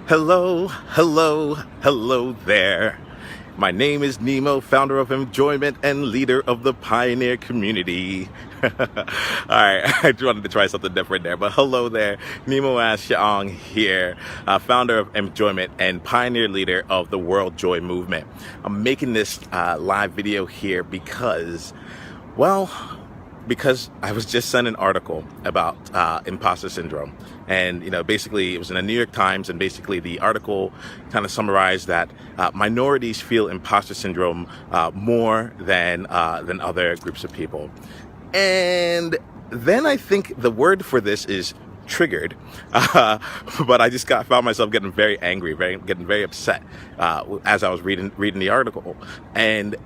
Hello, hello, hello there. My name is Nemo, founder of Enjoyment and leader of the Pioneer community. Alright, I just wanted to try something different there, but hello there. Nemo Ashong here, founder of Enjoyment and pioneer leader of the World Joy Movement. I'm making this live video here because I was just sent an article about Imposter Syndrome. And, basically it was in the New York Times, and basically the article kind of summarized that minorities feel imposter syndrome more than other groups of people. And then I think the word for this is triggered, but I just found myself getting very angry, getting very upset as I was reading the article. And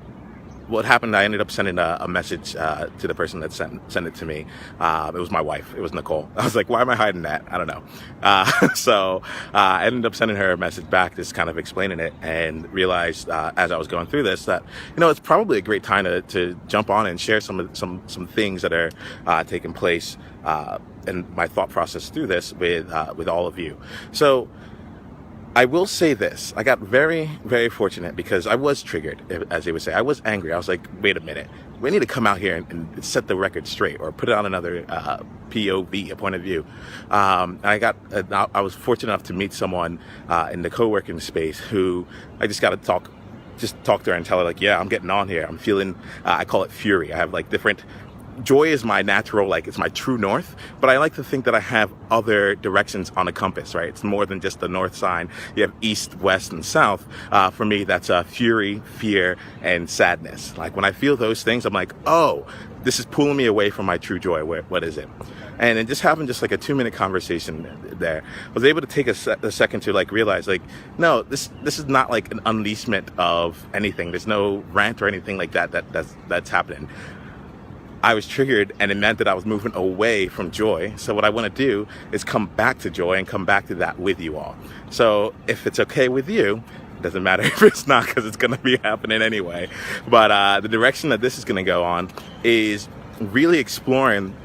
what happened, I ended up sending a message to the person that sent it to me. It was my wife. It was Nicole. I was like, why am I hiding that? I don't know. So I ended up sending her a message back, just kind of explaining it, and realized as I was going through this that, it's probably a great time to jump on and share some things that are taking place and my thought process through this with all of you. So I will say this. I got very, very fortunate because I was triggered, as they would say. I was angry. I was like, wait a minute. We need to come out here and set the record straight, or put it on another POV, a point of view. I was fortunate enough to meet someone in the co-working space who I just got to talk to her and tell her, like, yeah, I'm getting on here. I'm feeling, I call it fury. I have like different... Joy is my natural, it's my true north, but I like to think that I have other directions on a compass, right? It's more than just the north sign. You have east, west, and south. For me, that's fury, fear, and sadness. Like when I feel those things, I'm like, oh, this is pulling me away from my true joy. What is it? And it just happened, just like a 2-minute conversation there. I was able to take a second to realize, no, this is not like an unleashment of anything. There's no rant or anything like that's happening. I was triggered, and it meant that I was moving away from joy. So what I want to do is come back to joy and come back to that with you all. So if it's okay with you, it doesn't matter if it's not, because it's going to be happening anyway. But the direction that this is going to go on is really exploring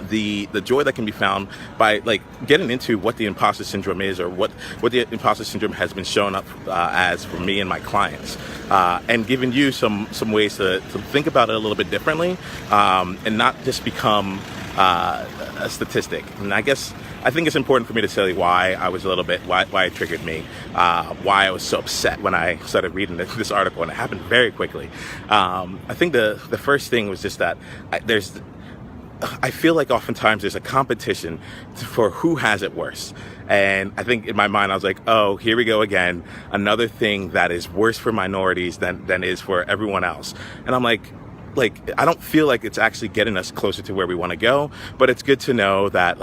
the joy that can be found by getting into what the imposter syndrome is, or what the imposter syndrome has been shown up as for me and my clients, and giving you some ways to think about it a little bit differently, and not just become a statistic. And I think it's important for me to tell you why it triggered me, why I was so upset when I started reading this article, and it happened very quickly. I think the first thing was just that I feel like oftentimes there's a competition for who has it worse. And I think in my mind, I was like, oh, here we go again. Another thing that is worse for minorities than is for everyone else. And I'm like, I don't feel like it's actually getting us closer to where we want to go, but it's good to know that,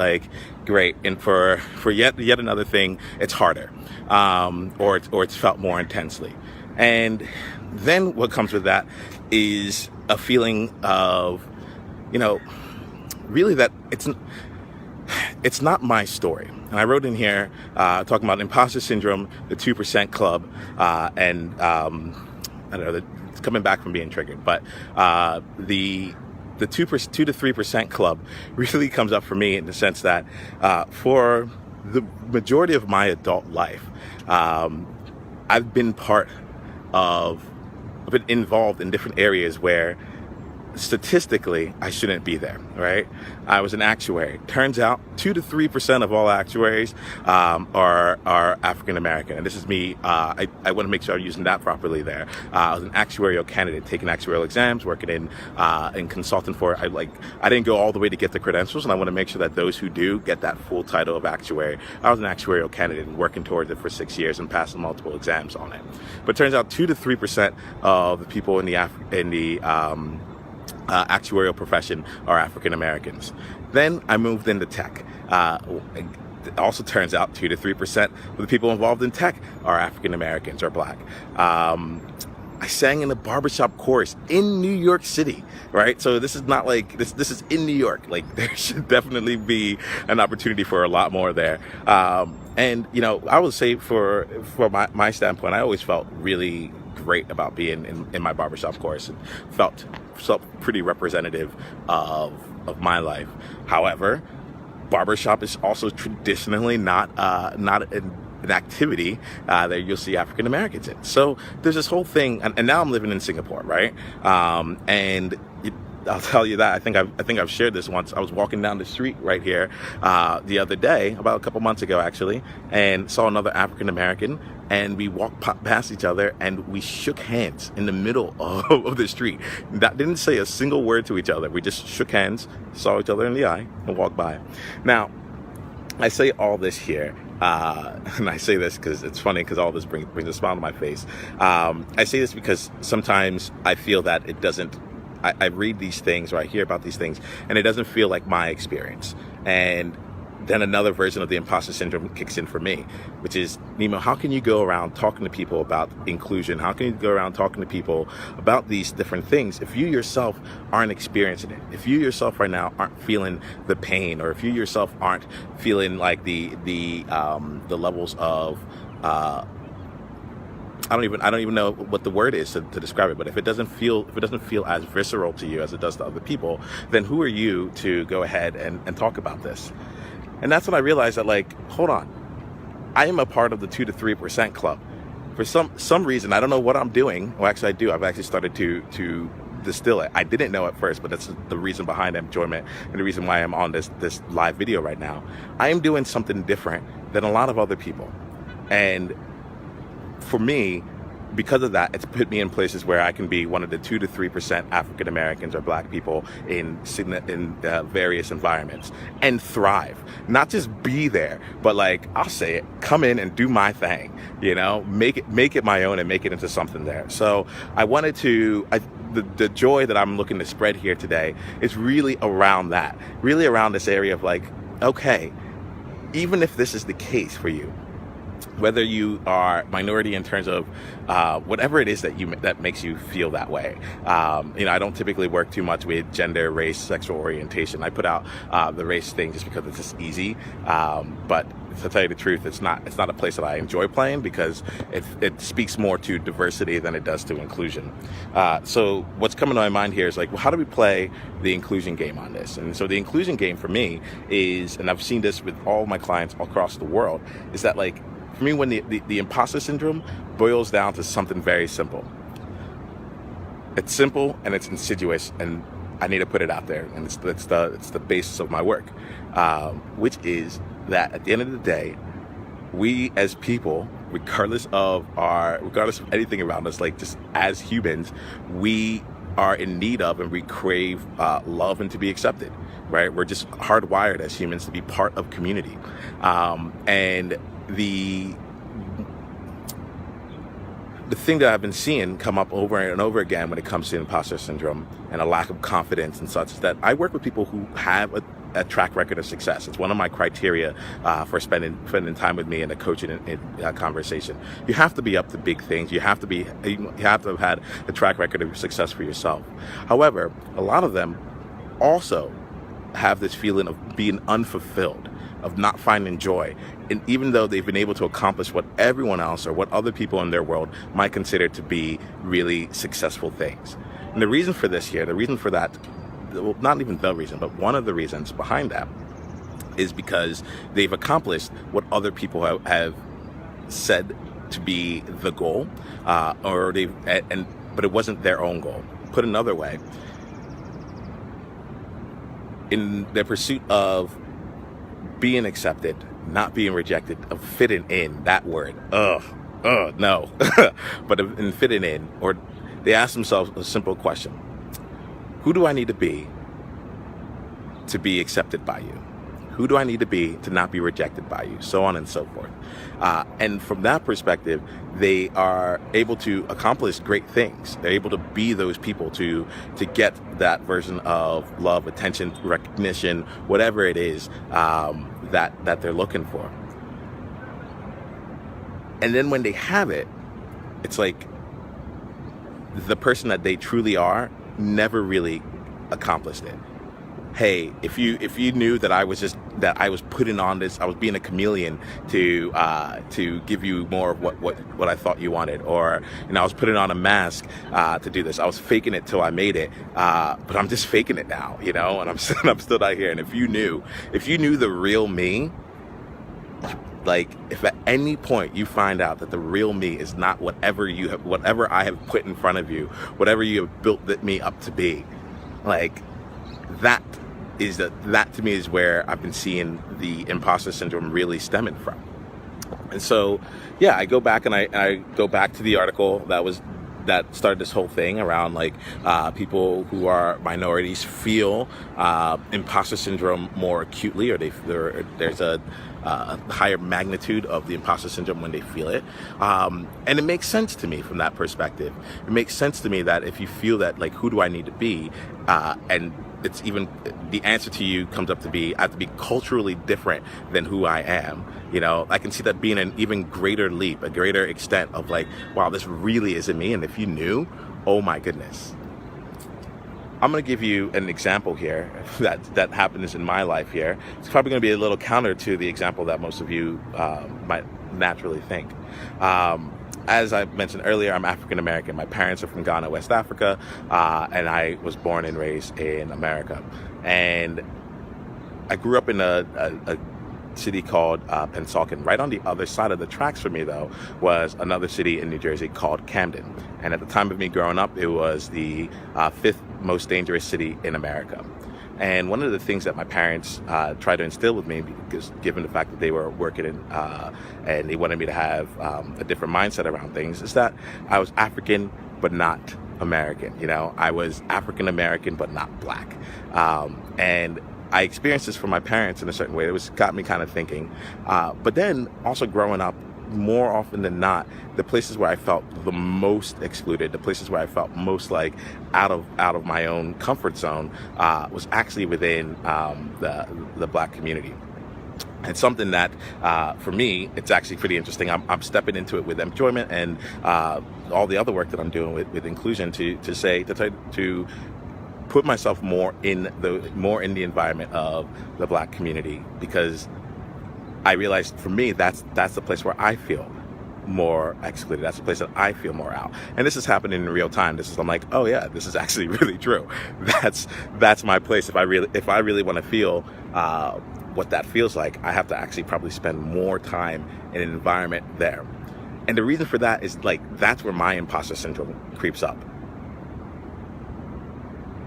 great. And for yet another thing, it's harder, or it's felt more intensely. And then what comes with is a feeling of, really that it's not my story. And I wrote in here talking about imposter syndrome, the 2% club, and I don't know, it's coming back from being triggered, but the 2 to 3% club really comes up for me in the sense that for the majority of my adult life, I've been involved in different areas where statistically I shouldn't be there, right? I was an actuary. Turns out 2 to 3% of all actuaries are African American, and this is me. I want to make sure I'm using that properly there. I was an actuarial candidate, taking actuarial exams, working in consulting for. I didn't go all the way to get the credentials, and I want to make sure that those who do get that full title of actuary. I was an actuarial candidate and working towards it for 6 years and passing multiple exams on it. But it turns out 2 to 3% of the people in the actuarial profession are African Americans. Then I moved into tech. It also turns out 2 to 3% of the people involved in tech are African Americans or black. I sang in a barbershop chorus in New York City, right? So this is not this is in New York. There should definitely be an opportunity for a lot more there. And I would say for my standpoint, I always felt really great about being in my barbershop course, and felt pretty representative of my life. However, barbershop is also traditionally not an activity that you'll see African Americans in. So there's this whole thing, and now I'm living in Singapore, right? I'll tell you that I think I've shared this once. I was walking down the street right here the other day, about a couple months ago actually, and saw another African American, and we walked past each other and we shook hands in the middle of the street. That didn't say a single word to each other. We just shook hands, saw each other in the eye, and walked by. Now, I say all this here, and I say this because it's funny, because all this brings a smile to my face. I say this because sometimes I feel that it doesn't. I read these things, or I hear about these things, and it doesn't feel like my experience. And then another version of the imposter syndrome kicks in for me, which is, Nemo, how can you go around talking to people about inclusion? How can you go around talking to people about these different things if you yourself aren't experiencing it? If you yourself right now aren't feeling the pain, or if you yourself aren't feeling like the levels of I don't even know what the word is to describe it, but if it doesn't feel as visceral to you as it does to other people, then who are you to go ahead and talk about this? And that's when I realized that, like, hold on, I am a part of the 2 to 3% club. For some reason, I don't know what I'm doing. Well, actually I do. I've actually started to distill it. I didn't know at first, but that's the reason behind enjoyment and the reason why I'm on this live video right now. I am doing something different than a lot of other people. And for me, because of that, it's put me in places where I can be one of the 2 to 3% African Americans or Black people in various environments and thrive. Not just be there, but, like, I'll say it, come in and do my thing. You know, make it my own and make it into something there. So I wanted to. The joy that I'm looking to spread here today is really around that, really around this area of, like, okay, even if this is the case for you, whether you are minority in terms of whatever it is that makes you feel that way. I don't typically work too much with gender, race, sexual orientation. I put out the race thing just because it's just easy. But to tell you the truth, it's not a place that I enjoy playing, because it speaks more to diversity than it does to inclusion. So what's coming to my mind here is, like, well, how do we play the inclusion game on this? And so the inclusion game for me is, and I've seen this with all my clients all across the world, is that, like, for me, when the imposter syndrome boils down to something very simple. It's simple and it's insidious, and I need to put it out there, and it's the basis of my work, which is that at the end of the day, we as people, regardless of anything around us, like, just as humans, we are in need of and we crave love and to be accepted, right? We're just hardwired as humans to be part of community, and the thing that I've been seeing come up over and over again when it comes to imposter syndrome and a lack of confidence and such is that I work with people who have a track record of success. It's one of my criteria for spending time with me in a coaching conversation. You have to be up to big things. You have to have had a track record of success for yourself. However, a lot of them also have this feeling of being unfulfilled, of not finding joy. And even though they've been able to accomplish what everyone else or what other people in their world might consider to be really successful things. And the reason for this here, the reason for that, well, not even the reason, but one of the reasons behind that is because they've accomplished what other people have said to be the goal, but it wasn't their own goal. Put another way, in their pursuit of being accepted, not being rejected, of fitting in, that word, no, but in fitting in, or they ask themselves a simple question: who do I need to be accepted by you? Who do I need to be to not be rejected by you? So on and so forth. And from that perspective, they are able to accomplish great things. They're able to be those people to get that version of love, attention, recognition, whatever it is that they're looking for. And then when they have it, it's like the person that they truly are never really accomplished it. Hey, if you knew that I was putting on this, I was being a chameleon to give you more of what I thought you wanted, or I was putting on a mask to do this. I was faking it till I made it, but I'm just faking it now, and I'm still not here. And if you knew the real me, like, if at any point you find out that the real me is not whatever I have put in front of you, whatever you have built me up to be, like, that to me is where I've been seeing the imposter syndrome really stemming from. And so, yeah, I go back and I go back to the article that started this whole thing around, like, people who are minorities feel imposter syndrome more acutely, or there's a higher magnitude of the imposter syndrome when they feel it. And it makes sense to me from that perspective. It makes sense to me that if you feel that, like, who do I need to be? And it's even, the answer to you comes up to be, I have to be culturally different than who I am. You know, I can see that being an even greater leap, a greater extent of, like, wow, this really isn't me. And if you knew, oh my goodness. I'm going to give you an example here that happens in my life here. It's probably going to be a little counter to the example that most of you might naturally think. As I mentioned earlier, I'm African American. My parents are from Ghana, West Africa, and I was born and raised in America. And I grew up in a city called Pennsauken. Right on the other side of the tracks for me, though, was another city in New Jersey called Camden. And at the time of me growing up, it was the fifth most dangerous city in America. And one of the things that my parents tried to instill with me, because given the fact that they were working in, and they wanted me to have a different mindset around things, is that I was African but not American. You know, I was African American but not black. And I experienced this from my parents in a certain way. It got me kind of thinking. But then also growing up, more often than not, the places where I felt the most excluded, the places where I felt most like out of my own comfort zone, was actually within the black community. And something that, for me, it's actually pretty interesting. I'm stepping into it with enjoyment and all the other work that I'm doing with inclusion to try to put myself more in the environment of the black community, because I realized for me that's the place where I feel more excluded. That's the place that I feel more out. And this is happening in real time. I'm like, oh yeah, this is actually really true. That's my place. If I really want to feel what that feels like, I have to actually probably spend more time in an environment there. And the reason for that is, like, that's where my imposter syndrome creeps up.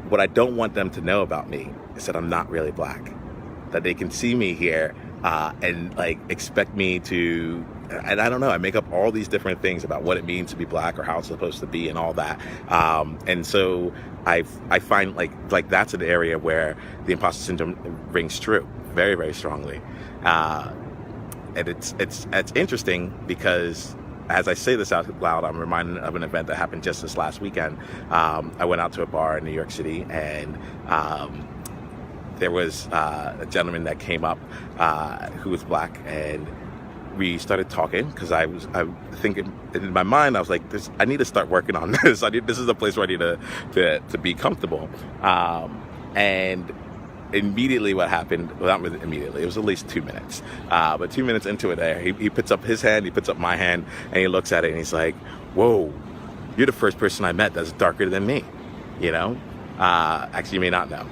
What I don't want them to know about me is that I'm not really black, that they can see me here and, like, expect me to, and I don't know, I make up all these different things about what it means to be black or how it's supposed to be and all that. And so I find like that's an area where the imposter syndrome rings true very, very strongly. And it's interesting because as I say this out loud, I'm reminded of an event that happened just this last weekend. I went out to a bar in New York City, and there was a gentleman that came up who was black, and we started talking because I was thinking in my mind, I was like, I need to start working on this. This is a place where I need to be comfortable. And immediately what happened, well, not immediately, it was at least 2 minutes. But 2 minutes into it there, he puts up his hand, he puts up my hand, and he looks at it and he's like, whoa, you're the first person I met that's darker than me, you know? Actually, you may not know,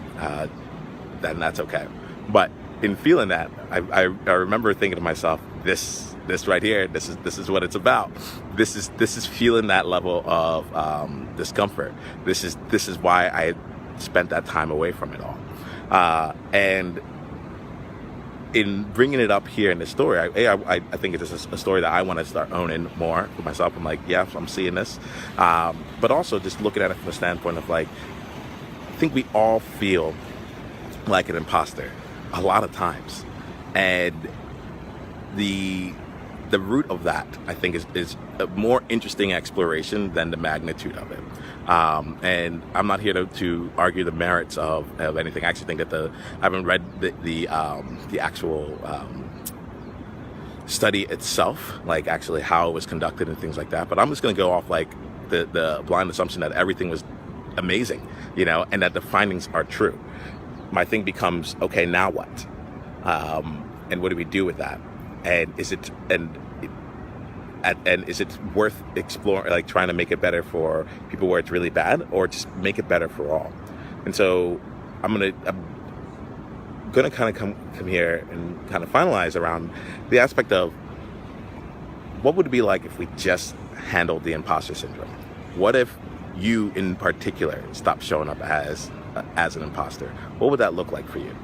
then that's okay. But in feeling that, I remember thinking to myself, this right here, this is what it's about. This is feeling that level of discomfort. This is why I spent that time away from it all. And in bringing it up here in the story, I think it's a story that I want to start owning more for myself. I'm like, yeah, I'm seeing this. But also just looking at it from the standpoint of, like, I think we all feel like an imposter a lot of times. And the root of that, I think, is a more interesting exploration than the magnitude of it. And I'm not here to argue the merits of anything. I actually think that I haven't read the actual study itself, like actually how it was conducted and things like that. But I'm just going to go off like the blind assumption that everything was amazing, you know, and that the findings are true. My thing becomes, okay, now what? And what do we do with that? And is it worth exploring, like trying to make it better for people where it's really bad, or just make it better for all? And so I'm gonna going to kind of come here and kind of finalize around the aspect of what would it be like if we just handled the imposter syndrome? What if you in particular stopped showing up as an imposter? What would that look like for you?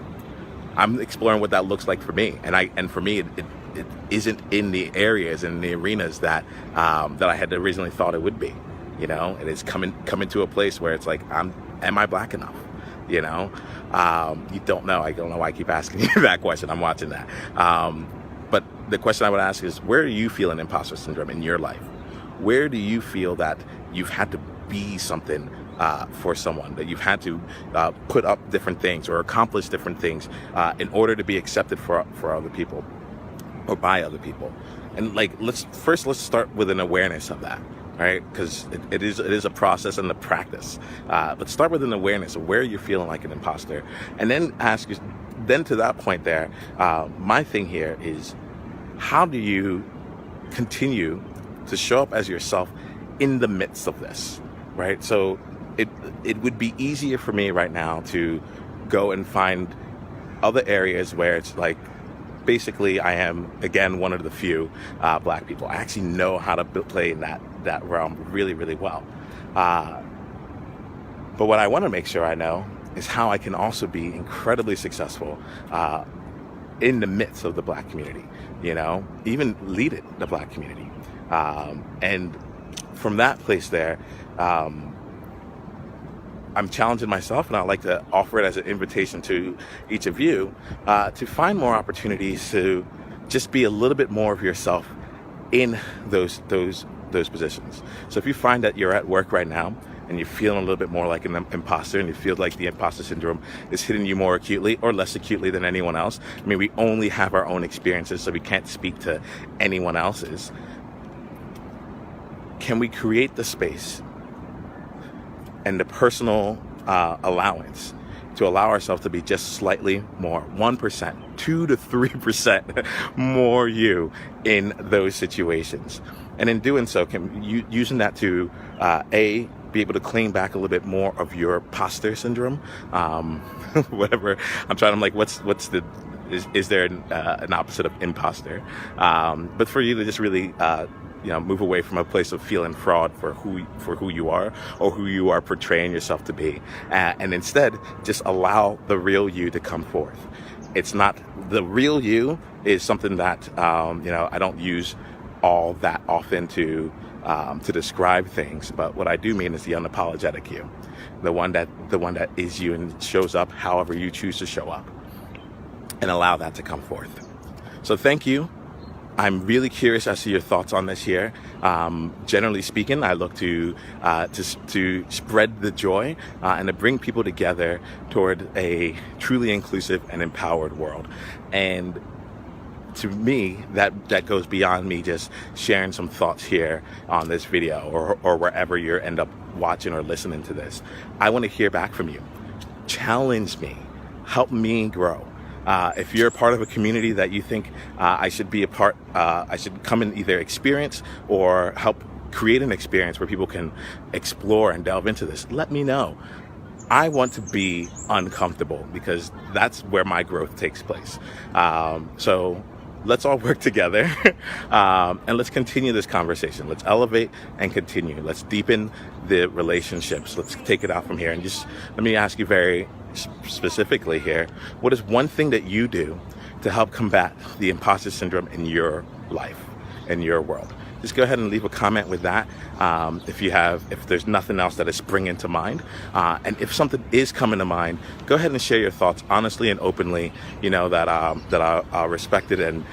I'm exploring what that looks like for me, and for me, it isn't in the areas and the arenas that I had originally thought it would be. You know, it is coming to a place where it's like, am I black enough? You know, you don't know. I don't know why I keep asking you that question. I'm watching that. But the question I would ask is, where do you feel an imposter syndrome in your life? Where do you feel that you've had to be something for someone, that you've had to put up different things or accomplish different things in order to be accepted for other people or by other people? And like, let's start with an awareness of that, right? Because it is a process and a practice. But start with an awareness of where you're feeling like an imposter, and then ask you. Then to that point there, my thing here is, how do you continue to show up as yourself in the midst of this, right? So it would be easier for me right now to go and find other areas where it's like, basically I am, again, one of the few black people. I actually know how to play in that realm really, really well. But what I want to make sure I know is how I can also be incredibly successful in the midst of the black community, you know, even leading the black community. And from that place there, I'm challenging myself, and I'd like to offer it as an invitation to each of you to find more opportunities to just be a little bit more of yourself in those positions. So if you find that you're at work right now and you're feeling a little bit more like an imposter, and you feel like the imposter syndrome is hitting you more acutely or less acutely than anyone else, I mean, we only have our own experiences, so we can't speak to anyone else's. Can we create the space and the personal allowance to allow ourselves to be just slightly more, 1%, 2 to 3% more you in those situations? And in doing so, using that to be able to claim back a little bit more of your imposter syndrome, whatever. I'm trying to is there an opposite of imposter? But for you to just really move away from a place of feeling fraud for who you are or who you are portraying yourself to be, and instead just allow the real you to come forth. It's not, the real you is something that I don't use all that often to describe things, but what I do mean is the unapologetic you, the one that is you and shows up however you choose to show up, and allow that to come forth. So thank you. I'm really curious as to your thoughts on this here. Generally speaking, I look to spread the joy and to bring people together toward a truly inclusive and empowered world. And to me, that goes beyond me just sharing some thoughts here on this video or wherever you end up watching or listening to this. I want to hear back from you. Challenge me. Help me grow. If you're a part of a community that you think I should be a part, I should come and either experience or help create an experience where people can explore and delve into this, let me know. I want to be uncomfortable because that's where my growth takes place. So let's all work together and let's continue this conversation. Let's elevate and continue. Let's deepen the relationships. Let's take it out from here. And just let me ask you very specifically here, what is one thing that you do to help combat the imposter syndrome in your life, in your world? Just go ahead and leave a comment with that. If there's nothing else that is springing to mind, and if something is coming to mind, go ahead and share your thoughts honestly and openly. You know that I'll respect it, and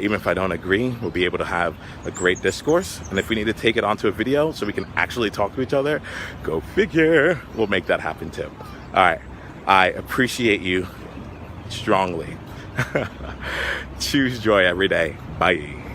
even if I don't agree, we'll be able to have a great discourse. And if we need to take it onto a video so we can actually talk to each other, go figure, we'll make that happen too. All right, I appreciate you strongly. Choose joy every day. Bye.